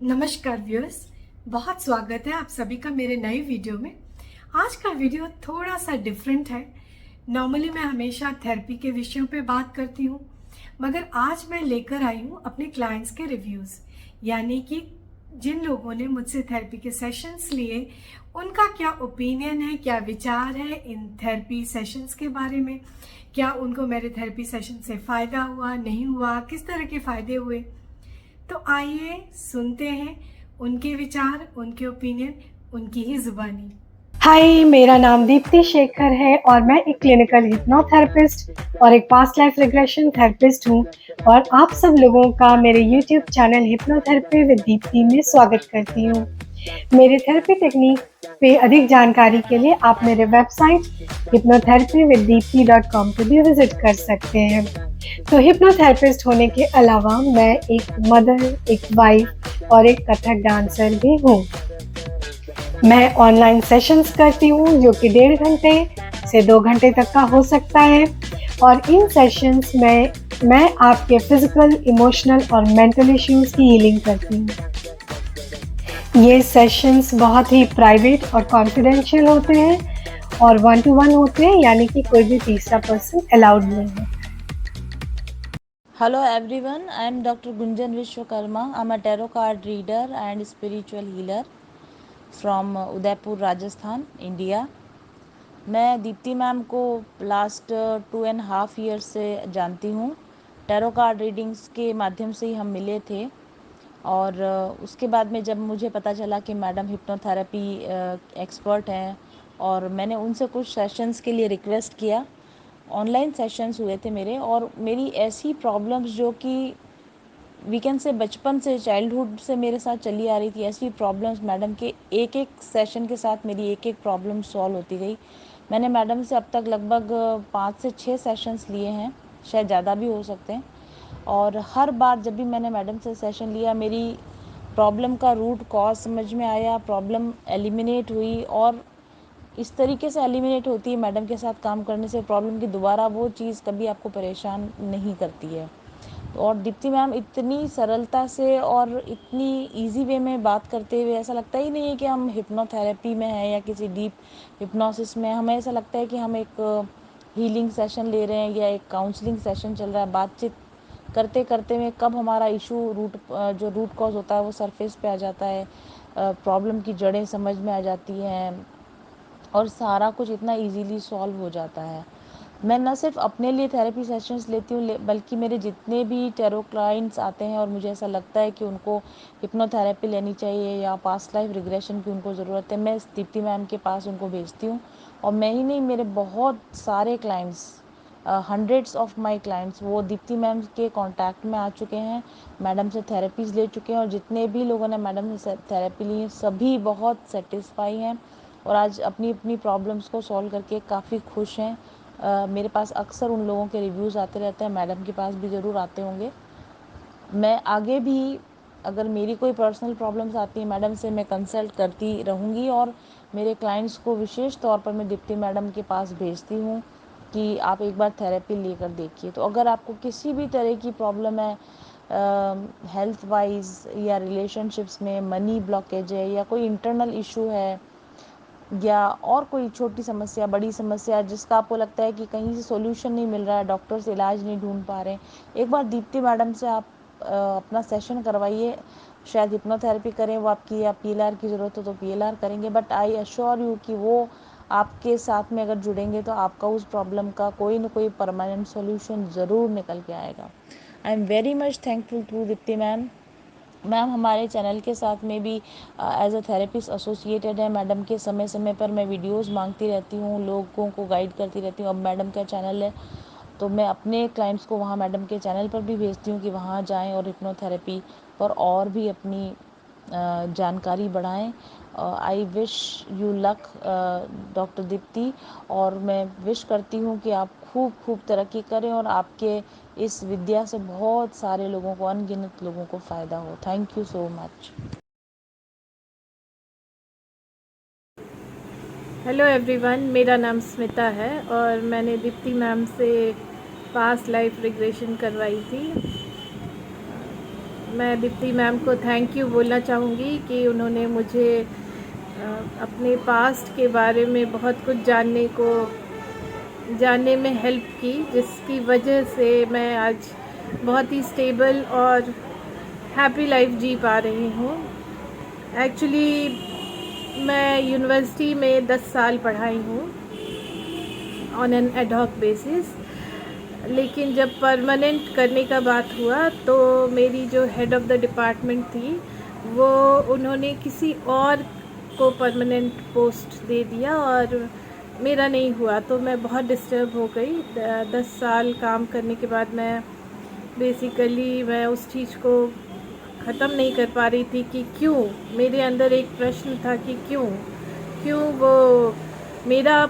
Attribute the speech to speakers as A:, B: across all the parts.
A: नमस्कार व्यूअर्स, बहुत स्वागत है आप सभी का मेरे नए वीडियो में। आज का वीडियो थोड़ा सा डिफरेंट है। नॉर्मली मैं हमेशा थेरेपी के विषयों पे बात करती हूँ, मगर आज मैं लेकर आई हूँ अपने क्लाइंट्स के रिव्यूज़, यानी कि जिन लोगों ने मुझसे थेरेपी के सेशंस लिए उनका क्या ओपिनियन है, क्या विचार है इन थेरेपी सेशंस के बारे में। क्या उनको मेरे थेरेपी सेशन से फ़ायदा हुआ, नहीं हुआ, किस तरह के फ़ायदे हुए। तो आइए सुनते हैं उनके विचार, उनके ओपिनियन, उनकी ही जुबानी। हाय, मेरा नाम दीप्ति शेखर है और मैं एक क्लिनिकल हिप्नोथेरेपिस्ट और एक पास्ट लाइफ रिग्रेशन थेरेपिस्ट हूँ। और आप सब लोगों का मेरे YouTube channel hypnotherapy with Deepti में स्वागत करती हूँ। मेरे थेरेपी टेक्निक पे अधिक जानकारी के लिए आप मेरे वेबसाइट hypnotherapywithdipti.com पे भी विजिट कर सकते हैं। तो हिप्नोथेरेपिस्ट होने के अलावा मैं एक मदर, एक वाइफ और एक कथक डांसर भी हूँ। मैं ऑनलाइन सेशंस करती हूँ जो कि 1.5 घंटे से 2 घंटे तक का हो सकता है। और इन सेशंस में मैं आपके फिजिकल, इमोशनल और मेंटल इश्यूज की हीलिंग करती हूँ। ये सेशंस बहुत ही प्राइवेट और कॉन्फिडेंशियल होते हैं और 1-to-1 होते हैं, यानी कि कोई भी तीसरा पर्सन अलाउड नहीं है।
B: Hello everyone, I am Dr. Gunjan Vishwakarma. I am a tarot card reader and spiritual healer from Udaipur Rajasthan, India. मैं दीप्ति मैम को लास्ट 2.5 ईयर्स से जानती हूँ। टैरो कार्ड रीडिंग्स के माध्यम से ही हम मिले थे और उसके बाद में जब मुझे पता चला कि मैडम हिप्नोथेरेपी एक्सपर्ट हैं और मैंने उनसे कुछ सेशंस के लिए रिक्वेस्ट किया। ऑनलाइन सेशंस हुए थे मेरे और मेरी ऐसी प्रॉब्लम्स जो कि वीकेंड से बचपन से चाइल्डहुड से मेरे साथ चली आ रही थी, ऐसी प्रॉब्लम्स मैडम के एक एक सेशन के साथ मेरी एक एक प्रॉब्लम सॉल्व होती गई। मैंने मैडम से अब तक लगभग 5 से 6 सेशंस लिए हैं, शायद ज़्यादा भी हो सकते हैं। और हर बार जब भी मैंने मैडम से सेशन लिया मेरी प्रॉब्लम का रूट कॉज समझ में आया, प्रॉब्लम एलिमिनेट हुई। और इस तरीके से एलिमिनेट होती है मैडम के साथ काम करने से प्रॉब्लम की दोबारा वो चीज़ कभी आपको परेशान नहीं करती है। और दीप्ति मैम इतनी सरलता से और इतनी इजी वे में बात करते हुए ऐसा लगता ही नहीं है कि हम हिप्नोथेरेपी में हैं या किसी डीप हिप्नोसिस में। हमें ऐसा लगता है कि हम एक हीलिंग सेशन ले रहे हैं या एक काउंसलिंग सेशन चल रहा है। बातचीत करते करते में कब हमारा इशू जो रूट कॉज होता है वो सरफेस पे आ जाता है, प्रॉब्लम की जड़ें समझ में आ जाती हैं और सारा कुछ इतना इजीली सॉल्व हो जाता है। मैं न सिर्फ अपने लिए थेरेपी सेशंस लेती हूँ बल्कि मेरे जितने भी टैरो क्लाइंट्स आते हैं और मुझे ऐसा लगता है कि उनको हिप्नोथेरेपी लेनी चाहिए या पास्ट लाइफ रिग्रेशन की उनको ज़रूरत है, मैं दीप्ति मैम के पास उनको भेजती हूँ। और मैं ही नहीं, मेरे बहुत सारे clients, hundreds of my clients वो दीप्ति मैम के कांटेक्ट में आ चुके हैं, मैडम से थेरेपीज़ ले चुके हैं। और जितने भी लोगों ने मैडम से थेरेपी ली है सभी बहुत सेटिस्फाई हैं और आज अपनी अपनी प्रॉब्लम्स को सॉल्व करके काफ़ी खुश हैं। मेरे पास अक्सर उन लोगों के रिव्यूज़ आते रहते हैं, मैडम के पास भी ज़रूर आते होंगे। मैं आगे भी अगर मेरी कोई पर्सनल प्रॉब्लम्स आती हैं मैडम से मैं कंसल्ट करती रहूँगी और मेरे क्लाइंट्स को विशेष तौर पर मैं दीप्ति मैडम के पास भेजती हूँ कि आप एक बार थेरेपी लेकर देखिए। तो अगर आपको किसी भी तरह की प्रॉब्लम है, हेल्थ वाइज या रिलेशनशिप्स में मनी ब्लॉकेज है या कोई इंटरनल इशू है या और कोई छोटी समस्या, बड़ी समस्या जिसका आपको लगता है कि कहीं से सॉल्यूशन नहीं मिल रहा है, डॉक्टर से इलाज नहीं ढूंढ पा रहे हैं, एक बार दीप्ति मैडम से आप अपना सेशन करवाइए। शायद हिप्नोथेरेपी करें वो आपकी, या पीएलआर की ज़रूरत हो तो पीएलआर करेंगे, बट आई अश्योर यू कि वो आपके साथ में अगर जुड़ेंगे तो आपका उस प्रॉब्लम का कोई ना कोई परमानेंट सॉल्यूशन ज़रूर निकल के आएगा। I am very much thankful to Deepti ma'am. Ma'am हमारे चैनल के साथ में भी एज अ थेरेपिस्ट एसोसिएटेड है। मैडम के समय समय पर मैं वीडियोस मांगती रहती हूँ, लोगों को गाइड करती रहती हूँ। अब मैडम का चैनल है तो मैं अपने क्लाइंट्स को वहाँ मैडम के चैनल पर भी भेजती हूँ कि वहाँ जाएं और हिप्नोथेरेपी पर और भी अपनी जानकारी बढ़ाएं। I wish you luck doctor Deepti, और मैं विश करती हूँ कि आप खूब खूब तरक्की करें और आपके इस विद्या से बहुत सारे लोगों को, अनगिनत लोगों को फ़ायदा हो। Thank you so much.
C: Hello everyone, मेरा नाम स्मिता है और मैंने दीप्ति मैम से पास्ट लाइफ रिग्रेशन करवाई थी। मैं दीप्ति मैम को थैंक यू बोलना चाहूँगी कि उन्होंने मुझे अपने पास्ट के बारे में बहुत कुछ जानने में हेल्प की, जिसकी वजह से मैं आज बहुत ही स्टेबल और हैप्पी लाइफ जी पा रही हूँ। एक्चुअली मैं यूनिवर्सिटी में 10 साल पढ़ाई हूँ on an ad hoc basis, लेकिन जब परमानेंट करने का बात हुआ तो मेरी जो हेड ऑफ़ द डिपार्टमेंट थी वो उन्होंने किसी और को परमानेंट पोस्ट दे दिया और मेरा नहीं हुआ, तो मैं बहुत डिस्टर्ब हो गई। 10 साल काम करने के बाद मैं उस चीज़ को ख़त्म नहीं कर पा रही थी कि क्यों, मेरे अंदर एक प्रश्न था कि क्यों वो मेरा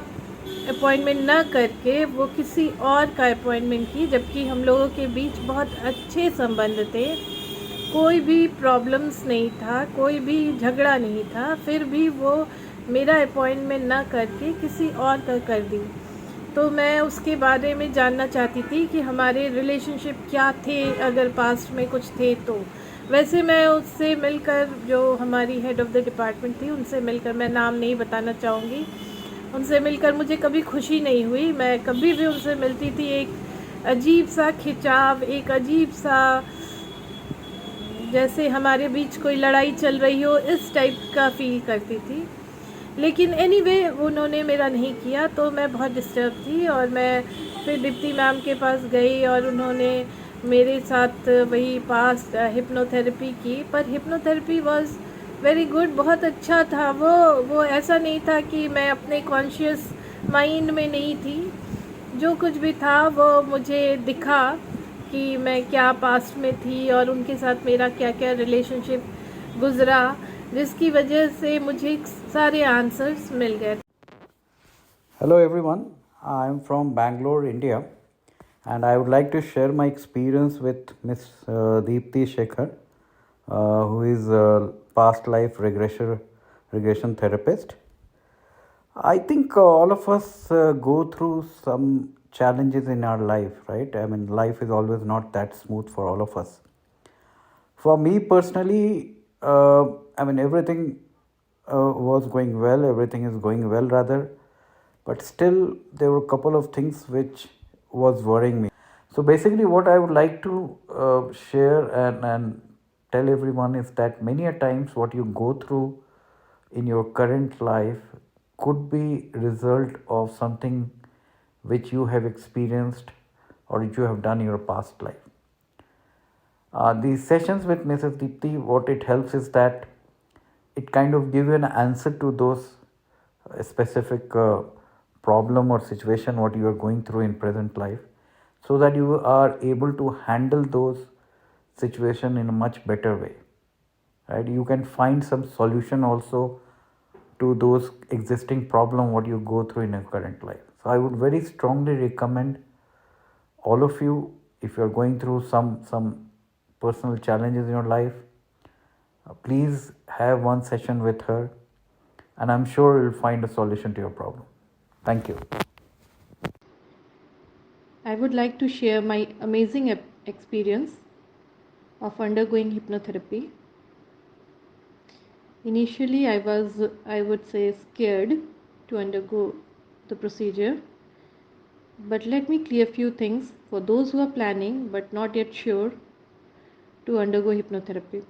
C: अपॉइंटमेंट ना करके वो किसी और का अपॉइंटमेंट की, जबकि हम लोगों के बीच बहुत अच्छे संबंध थे, कोई भी प्रॉब्लम्स नहीं था, कोई भी झगड़ा नहीं था, फिर भी वो मेरा अपॉइंटमेंट ना करके किसी और का कर दी। तो मैं उसके बारे में जानना चाहती थी कि हमारे रिलेशनशिप क्या थे, अगर पास्ट में कुछ थे तो। वैसे मैं उससे मिलकर, जो हमारी हेड ऑफ़ द डिपार्टमेंट थी उनसे मिलकर, मैं नाम नहीं बताना चाहूँगी, उनसे मिलकर मुझे कभी खुशी नहीं हुई। मैं कभी भी उनसे मिलती थी एक अजीब सा खिंचाव, एक अजीब सा जैसे हमारे बीच कोई लड़ाई चल रही हो, इस टाइप का फील करती थी। लेकिन एनीवे उन्होंने मेरा नहीं किया, तो मैं बहुत डिस्टर्ब थी और मैं फिर दीप्ति मैम के पास गई और उन्होंने मेरे साथ वही पास्ट हिप्नोथेरेपी की। पर हिप्नोथेरेपी वाज वेरी गुड, बहुत अच्छा था। वो ऐसा नहीं था कि मैं अपने कॉन्शियस माइंड में नहीं थी, जो कुछ भी था वो मुझे दिखा कि मैं क्या पास्ट में थी और उनके साथ मेरा क्या क्या रिलेशनशिप गुज़रा, जिसकी वजह से मुझे सारे आंसर्स मिल गए।
D: Hello everyone, I am from Bangalore, India, and I would like to share my experience with Miss Deepti Shekhar, who is a past life regression therapist. I think all of us go through some challenges in our life, right? I mean, life is always not that smooth for all of us. For me personally, everything was going well, everything is going well rather, but still there were a couple of things which was worrying me. So basically what I would like to share and tell everyone is that many a times what you go through in your current life could be result of something which you have experienced or which you have done in your past life. These sessions with Mrs. Deepti, what it helps is that it kind of gives you an answer to those specific problem or situation what you are going through in present life, so that you are able to handle those situation in a much better way. Right? You can find some solution also to those existing problem what you go through in your current life. So I would very strongly recommend all of you, if you are going through some personal challenges in your life, please have one session with her, and I'm sure you'll find a solution to your problem. Thank you.
C: I would like to share my amazing experience of undergoing hypnotherapy. Initially, I would say, scared to undergo the procedure. But let me clear a few things for those who are planning but not yet sure to undergo hypnotherapy.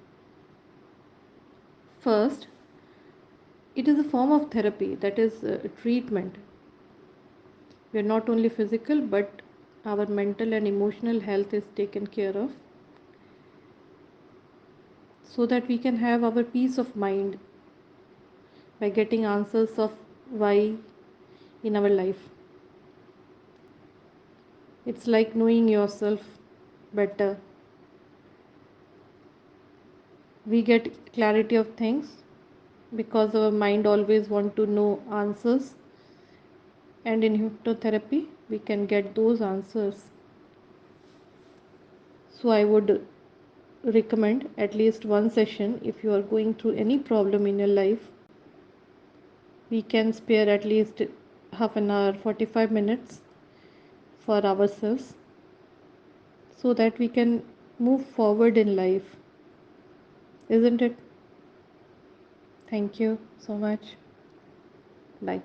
C: First, it is a form of therapy, that is a treatment. We are not only physical but our mental and emotional health is taken care of, so that we can have our peace of mind by getting answers of why in our life. It's like knowing yourself better. We get clarity of things because our mind always want to know answers, and in hypnotherapy we can get those answers. So I would recommend at least one session if you are going through any problem in your life. We can spare at least half an hour, 45 minutes for ourselves, so that we can move forward in life. isn't it? Thank you so much. Bye.